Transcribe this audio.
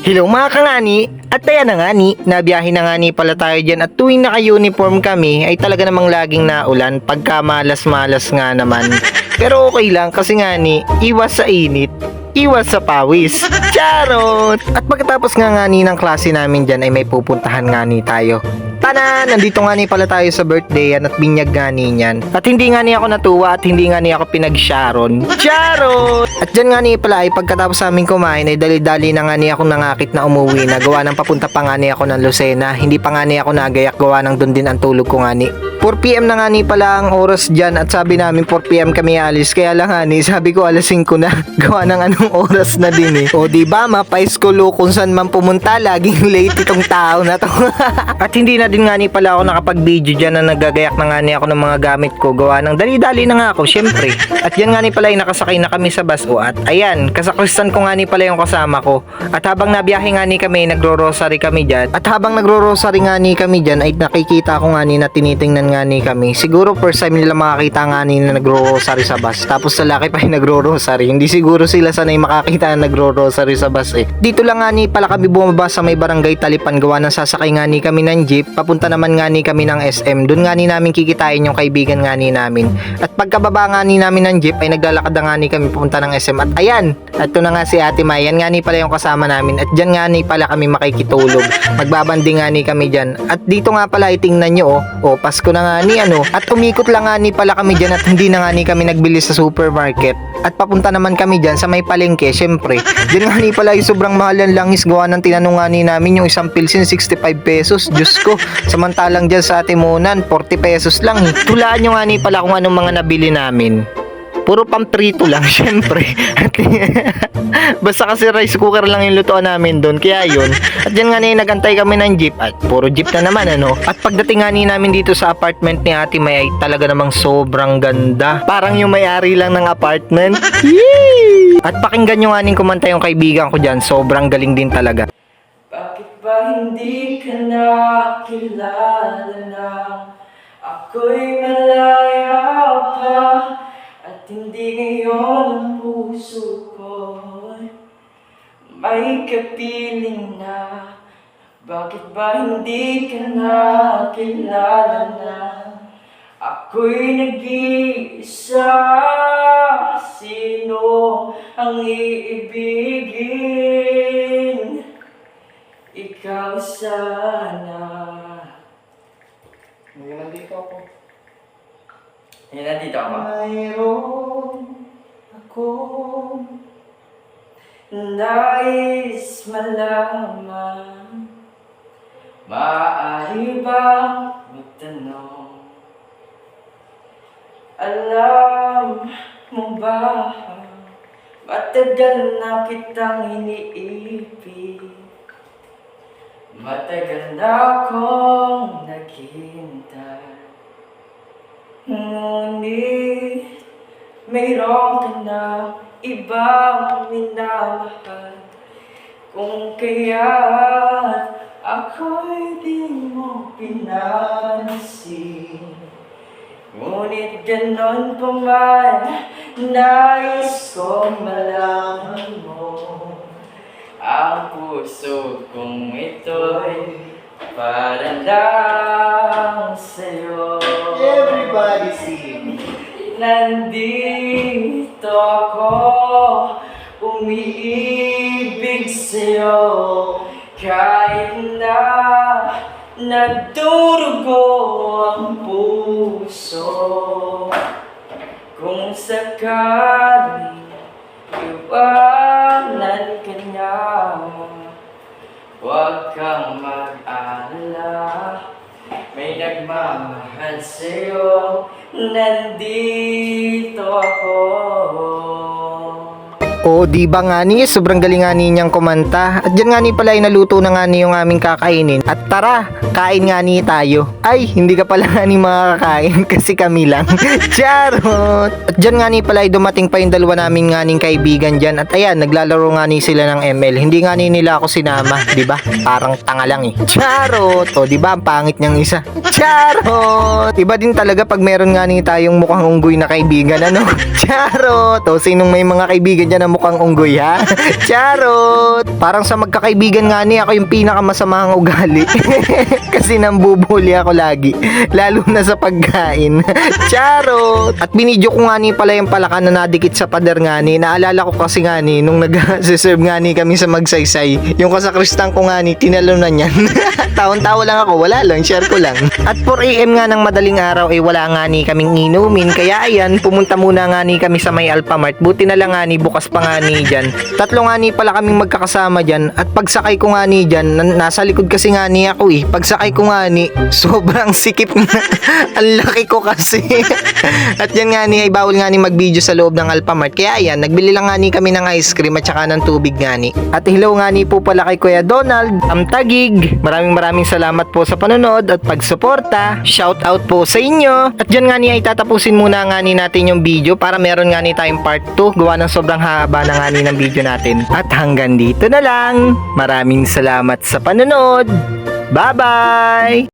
Hello mga kangani, at ayan na nga ni, nabiyahe na nga ni pala tayo dyan at tuwing naka-uniform kami ay talaga namang laging naulan pagka malas-malas nga naman. Pero okay lang kasi nga ni, iwas sa init, iwas sa pawis. Charot! At pagkatapos nga ni ng klase namin dyan ay may pupuntahan nga ni tayo. Tanan! Nandito nga ni pala tayo sa birthday yan at binyag nga ni yan. At hindi nga ni ako natuwa at hindi nga ni ako pinag-sharon. Charot! At dyan nga ni pala ay pagkatapos namin kumain ay dali-dali na nga ni ako nangakit na umuwi na gawa ng papunta pa nga ni ako ng Lucena. Hindi pa nga ni ako nagayak gawa ng doon din ang tulog ko nga ni. 4pm na nga ni pala ang oras dyan at sabi namin 4pm kami alis. Kaya lang nga ni, sabi ko alas 5 na. Gawa ng anong oras na din eh. O diba mapais ko kung saan man pumunta, laging late itong tao na to. At hindi na din nga ni pala ako nakapag-video dyan na nagagayak na nga ni ako ng mga gamit ko. Gawa ng dali-dali na nga ako, syempre. At yan nga ni pala ay nakasakay na kami sa bus. O at ayan, kasakristan ko nga ni pala yung kasama ko. At habang nabiyahe nga ni kami, nagro-rosary kami dyan. At habang nagro-rosary nga ni kami dyan, ay nakikita ko nga ni na tinitingnan nga ni kami. Siguro first time nila makakita nga ni na nagro-rosary sa bus. Tapos sa laki pa yung nagro-rosary. Hindi siguro sila sanay makakita na nagro-rosary sa bus eh. Dito lang nga ni pala kami bumaba sa may barangay Talipan. Gawa ng sasakay nga ni kami ng jeep. Papunta naman nga ni kami ng SM. Doon nga ni namin kikitain yung kaibigan nga ni namin. At pagkababa nga ni namin ng jeep ay naglalakad na nga ni kami papunta ng SM. At ayan, ito na nga si Ate Mayan nga ni pala yung kasama namin. At dyan nga ni pala kami makikitulog. Magbabanding nga ni kami dyan. At dito nga pala itingnan nyo oh. Pasko na nga ni ano. At umikot lang nga ni pala kami dyan at hindi na nga ni kami nagbili sa supermarket. At papunta naman kami dyan sa may palengke, syempre. Dyan nga ni pala yung sobrang mahal ng langis. Gawa ng tinanong nga ni namin yung isang pilsin 65 pesos. Diyos ko. Samantalang dyan sa Ate Monan 40 pesos lang. Tulaan nyo nga ni pala kung anong mga nabili namin. Puro pamprito lang, syempre. Basta kasi rice cooker lang yung lutuan namin doon. Kaya yun. At dyan nga ni nagantay kami ng jeep. At puro jeep na naman ano. At pagdating nga ni namin dito sa apartment ni Ate May ay talaga namang sobrang ganda. Parang yung may-ari lang ng apartment. Yee! At pakinggan nyo nga ning kumanta yung kaibigan ko dyan. Sobrang galing din talaga. Bakit ba hindi ka na kilala na ako'y malaya pa at hindi ngayon ang puso ko may kapiling na. Bakit ba hindi ka na kilala na ako'y nag-iisa? Sino ang iibigin? Ikaw sana. Nandito ako. Nandito ako. Mayroon akong Nais malaman, maaari bang magtanong? Alam mo ba, matagal na kitang iniibig. Matagal na akong naghihintay. Ngunit mayroon ka na ibang minamahal. Kung kaya't ako'y di mo pinansin. Ngunit ganon pa man, nais kong malaman mo. Ang puso kong ito'y para lang sa'yo. Everybody sing. Nandito ako, umiibig sa'yo. Kahit na nagdurugo ang puso. Kung sakali iwanan ka niya, huwag kang mag-alala. May nagmamahal sa'yo, nandito ako. O di ba nga ni, sobrang galing nga ni niyang kumanta. At dyan nga ni pala ay naluto na nga ni yung aming kakainin. At tara, kain nga ni tayo. Ay, hindi ka pala nga ni makakain kasi kami lang. Charot! At dyan nga ni pala ay dumating pa yung dalawa namin nga ning kaibigan dyan. At ayan, naglalaro nga ni sila ng ML. Hindi nga ni nila ako sinama, di ba? Parang tanga lang eh. Charot! O di ba, ang pangit niyang isa. Charot! Iba din talaga pag meron nga ni tayong mukhang unggoy na kaibigan, ano? Charot! O sinong may mga kaibigan dyan na mukhang unggoy ha. Charot! Parang sa magkakaibigan nga ni ako yung pinakamasamang ugali. Kasi nambubuli ako lagi. Lalo na sa pagkain. Charot! At binidyo ko nga ni pala yung palaka na nadikit sa pader nga ni. Naalala ko kasi nga ni nung nag-serve nga ni kami sa Magsaysay. Yung kasakristan ko nga ni, tinalo na niyan. Taon-tawa lang ako, wala lang, share ko lang. At 4 AM nga ng madaling araw ay wala nga ni kaming inumin. Kaya ayan, pumunta muna nga ni kami sa may Alphamart. Buti na lang nga ni, bukas pa nga ni dyan. Tatlo nga ni pala kaming magkakasama dyan. At pagsakay ko nga ni dyan, nasa likod kasi nga ni ako eh. Pagsakay ko nga ni, sobrang sikip na. Ang laki ko kasi. At yan nga ni, ay bawal nga ni mag-video sa loob ng Alphamart. Kaya ayan, nagbili lang nga ni kami ng ice cream at saka ng tubig nga ni. At hello nga ni po pala kay Kuya Donald, Amtagig. Maraming salamat po sa panonood at pagsuporta. Shout out po sa inyo. At dyan nga ni ay tatapusin muna nga ni natin yung video para meron nga ni tayong part 2. Gawa ng sobrang haba na nga ni ng video natin. At hanggang dito na lang. Maraming salamat sa panonood. Bye-bye!